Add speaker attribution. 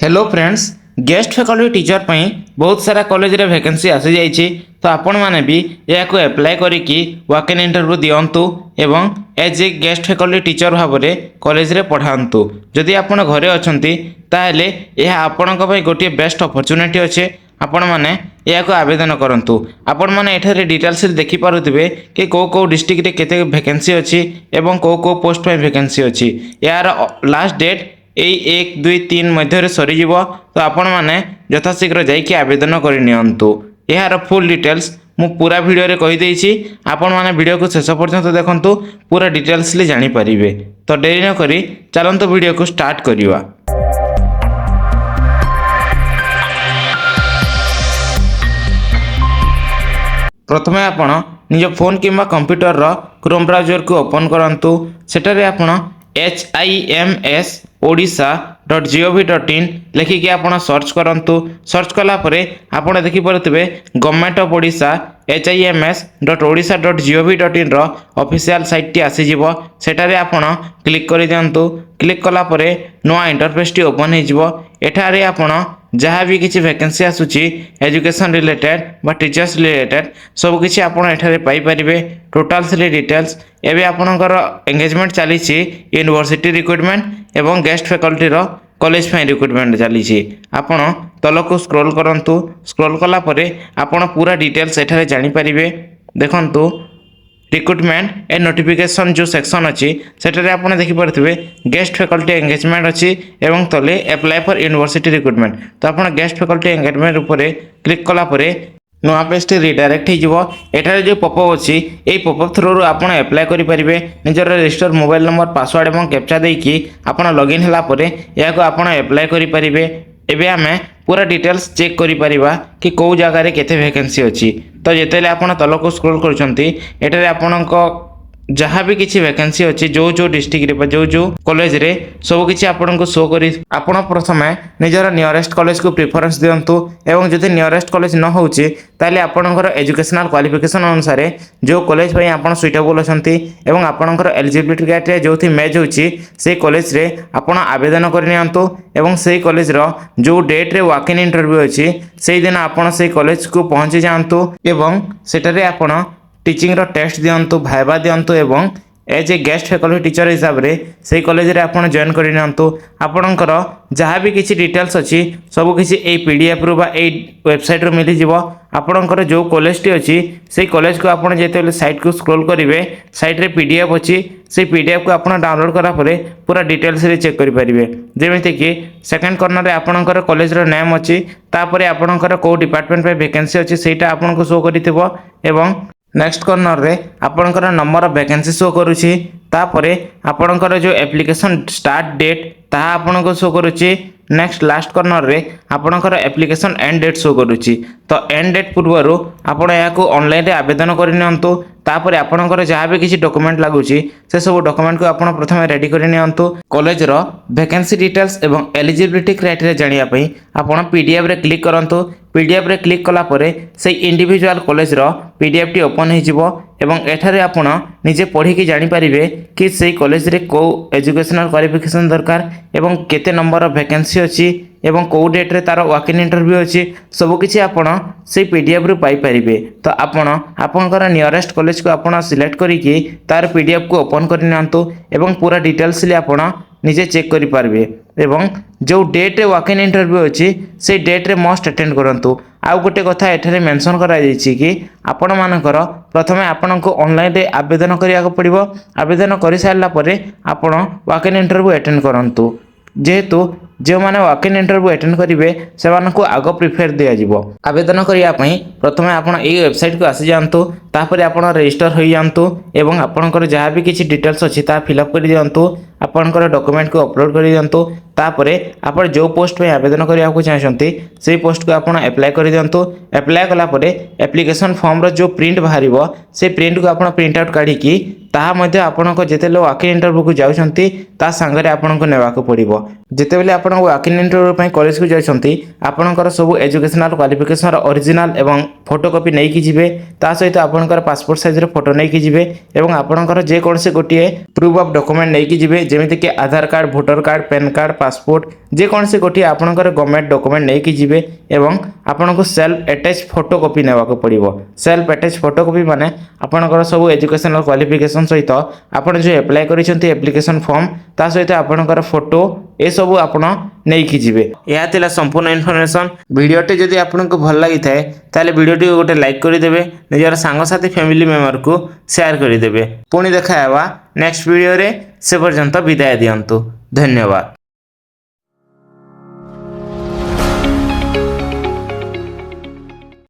Speaker 1: Hello friends, guest faculty teacher पई बहुत सारा कॉलेज रे वैकेंसी आसी जाइए। तो आपण माने भी या को अप्लाई करिकी वॉक इन इंटरव्यू दियंतु एवं as a guest faculty teacher भाव में कॉलेज रे पढ़ांतु। जदि आपण घरे अछंती ताहेले यह आपण को पई गोटे बेस्ट अपॉर्चुनिटी अच्छे। आपण माने या को आवेदन करंतु। आपण माने एठारे डिटेल्स देखि पारुथिबे कि को डिस्ट्रिक्ट रे केते वैकेंसी अछि एवं को पोस्ट पई वैकेंसी अछि। यार लास्ट डेट यही 1, 2, 3 मध्य सरीज। तो आपण मैंने यथाशीघ्र जाइए आवेदन करनियंतु। यार फुल डिटेल्स मु पूरा वीडियो रे कहि देछि। आपण माने वीडियो को शेष पर्यंत देखंतु, पूरा डिटेल्स ले जानि परिबे। तो देरी न करी चलंतु वीडियो को स्टार्ट करिवा। प्रथमे आपण निज फोन किंबा कंप्यूटर रो क्रोम ब्राउजर को ओपन करंतु। सेटारे आपण hims.odisha.gov.in लिखिकी आपण सर्च करंतु। सर्च कला परे आपण देखि परथिबे गवर्नमेंट ऑफ ओडिशा hims.odisha.gov.in रो ऑफिशियल साइट टी आसी जिवो। सेटारे आपण क्लिक करि दियंतु। क्लिक कला परे नोआ इंटरफेस टी ओपन हे जिवो। एठारे आपण जहाँ भी किसी वैकेंसी आसुची एजुकेशन रिलेटेड बा टीचर्स रिलेटेड सब किसी आपण एठारे पाई परिबे। टोटल 3 डिटेल्स एबे आपणकर एंगेजमेंट चली यूनिवर्सिटी रिक्रुटमेंट एवं गेस्ट फैकल्टी रो कॉलेज फाइ रिक्रुटमेंट चली। आपण तलको स्क्रॉल करंतु। स्क्रॉल कला परे आपण पूरा डिटेल्स एठारे जानि परिबे। देखंतु रिक्रुटमेंट ए नोटिफिकेशन जो सेक्शन अच्छी सेटारे आपने देखि पारथिबे गेस्ट फैकल्टी एंगेजमेंट अच्छी एवं तले अप्लाई फॉर यूनिवर्सिटी रिक्रुटमेंट। तो आपण गेस्ट फैकल्टी एंगेजमेंट ऊपर क्लिक कला परे नुआ पेज टी रिडायरेक्ट हो जिवो। एठारे जो पॉपअप अच्छी ए पॉपअप थ्रू आपण अप्लाई करि परिबे। निजर रजिस्टर मोबाइल नंबर पासवर्ड एवं कैप्चा देकी आपण लॉगिन हला परे या को आपण अप्लाई करि परिबे। एबे आमे पूरा डिटेल्स चेक करि परिबा कि को जगह रे केते वैकेंसी अछि। तो जेतेले आपण तलको स्क्रॉल करछंती एटारे आपणको जहाँ भी किसी वैकेंसी अच्छी जो डिस्ट्रिक्ट रे जो कॉलेज रे सब किसी आपन को शो करी। आपण प्रथमे निजर नियरेस्ट कॉलेज को प्रेफरेंस दियंतु एवं जदि नियरेस्ट कॉलेज न होउची ताले आपनकर एजुकेशनल क्वालिफिकेशन अनुसार जो कॉलेज पई आपन सुइटेबल अछंती एवं आपनकर एलिजिबिलिटी क्राइटेरिया जोथि मैच होउची से कॉलेज रे आपन आवेदन करनियंतु। एवं से कॉलेज रो जो डेट रे वॉक इन इंटरव्यू अछि सेहि दिन आपन से कॉलेज को पहुंची जांतु एवं सेटारे आपन टीचिंग रो टेस्ट दियंतु, भाइबा दियंतु एवं as a guest faculty teacher हिसाब रे से कॉलेज रे आपण जॉइन करिनंतु। आपणकर जहाँ भी किसी डिटेल्स अच्छी सब किसी ए पीडीएफ रु बा ए वेबसाइट रु मिली जिवो। आपणकर जो कॉलेज टी अच्छी से कॉलेज को आपण जेते साइट को स्क्रॉल करिवे साइट रे पीडीएफ अच्छी से पीडीएफ को आपण डाउनलोड करा परे पूरा डिटेल्स रे चेक करि परिबे। जेमिति कि सेकंड कॉर्नर रे आपणकर कॉलेज रो नेम अच्छी तापरे आपणकर को डिपार्टमेंट पे वैकेंसी अच्छी सेटा आपण को शो करिथिबो एवं नेक्स्ट कॉर्नर रे आपणकर नंबर ऑफ वैकेंसी शो करूची। तापरे आपणकर जो एप्लिकेशन स्टार्ट डेट ताहा आपण को शो करूची। नेक्स्ट लास्ट कॉर्नर रे आपणकर एप्लिकेशन एंड डेट शो करूची। तो एंड डेट पूर्वरु आपण याको ऑनलाइन रे आवेदन करिनियंतु। तापरे आपणकर जहाँ भी किसी डॉक्यूमेंट लागुची से सब डॉक्यूमेंट को आपण प्रथमे रेडी करिनियंतु। कॉलेज रो वैकेंसी डिटेल्स एवं एलिजिबिलिटी क्राइटेरिया जानिया पई आपण पीडीएफ रे क्लिक करंतु। पीडीएफ रे क्लिक कला परे से इंडिविजुअल कॉलेज रो पीडीएफ टी ओपन हे जिवो एवं एठारे आपण निजे पढ़ी की जानि परिबे कि से कॉलेज रे को एजुकेशनल क्वालिफिकेशन दरकार एवं केते नंबर ऑफ वैकेंसी अछि एवं को डेट रे तार वॉक इन इंटरव्यू अछि सब किछि आपण से पीडीएफ रु पाई परिबे। तो आपण आपनकर नियरेस्ट कॉलेज को आपण सिलेक्ट करिकि तार पीडीएफ को ओपन करिनंतु एवं पूरा डिटेल्स ले आपण निजे चेक करि पारबे। एवं जो डेट रे वॉक इन इंटरव्यू अछि से डेट रे मस्ट अटेंड करंतु। आउ गोटे कथा एठारे मेंशन करा जायछि कि आपण मानकर प्रथमे आपण को ऑनलाइन रे आवेदन करिया को पड़िबो। आवेदन करि सारला परे आपण वॉक इन इंटरव्यू अटेंड करंतु। जेहेतु जो माने वॉक इन इंटरव्यू अटेंड करिवे सेमान को आगो प्रिफर दिया जिवो। आवेदन करिया पई प्रथमे आपण एई वेबसाइट को आसी जांतु। तापरे आपण रजिस्टर होई जांतु एवं आपणकर जहाँ भी किसी डिटेल्स अछि ता फिल अप करि दियंतु। आपणकर डॉक्यूमेंट को अपलोड करि दियंतु। तापरे आपण जो पोस्ट पे आवेदन करिया को चाहछंती से पोस्ट को आपण अप्लाई करि दियंतु। अप्लाई कला परे एप्लिकेशन फॉर्म रो जो प्रिंट बाहरिबो से प्रिंट को आपण प्रिंट आउट काढी कि ताहा मध्ये आपण को जेतेले वॉक इन इंटरव्यू को जाउछंती ता संगरे आपण को नेवा को पड़िबो। जेतेबेले आपण वॉक इन इंटरव्यू पई कॉलेज को जाउछंती आपणकर सब एजुकेशनल क्वालिफिकेशन रो ओरिजिनल एवं फोटोकॉपी नै कि जिवे। ता सहित आपणकर पासपोर्ट साइज रो फोटो नै कि जिवे एवं आपणकर जे कोनसे गोटिए प्रूफ ऑफ डॉक्यूमेंट नै कि जिवे जेमिति कि Aadhaar card, voter card, PAN card, passport ଯେକୌଣସି ଗୋଟିଏ ଆପଣଙ୍କର ଗଭର୍ଣ୍ଣମେଣ୍ଟ ଡକୁମେଣ୍ଟ ନେଇକି ଯିବେ ଏବଂ ଆପଣଙ୍କୁ ସେଲ୍ଫ ଆଟାଚ୍ ଫଟୋକପି ନେବାକୁ ପଡ଼ିବ। ସେଲ୍ଫ ଆଟାଚ୍ ଫଟୋକପି ମାନେ ଆପଣଙ୍କର ସବୁ ଏଜୁକେସନାଲ କ୍ୱାଲିଫିକେସନ୍ ସହିତ ଆପଣ ଯେଉଁ ଆପ୍ଲାଏ କରିଛନ୍ତି ଆପ୍ଲିକେସନ୍ ଫର୍ମ ତା ସହିତ ଆପଣଙ୍କର ଫଟୋ ଏସବୁ ଆପଣ ନେଇକି ଯିବେ। ଏହା ଥିଲା ସମ୍ପୂର୍ଣ୍ଣ ଇନଫର୍ମେସନ୍। ଭିଡ଼ିଓଟି ଯଦି ଆପଣଙ୍କୁ ଭଲ ଲାଗିଥାଏ ତାହେଲେ ଭିଡ଼ିଓଟିକୁ ଗୋଟେ ଲାଇକ୍ କରିଦେବେ, ନିଜର ସାଙ୍ଗସାଥି ଫ୍ୟାମିଲି ମେମ୍ବରକୁ ସେୟାର କରିଦେବେ। ପୁଣି ଦେଖା ହେବା ନେକ୍ସଟ ଭିଡ଼ିଓରେ। ସେ ପର୍ଯ୍ୟନ୍ତ ବିଦାୟ ଦିଅନ୍ତୁ। ଧନ୍ୟବାଦ।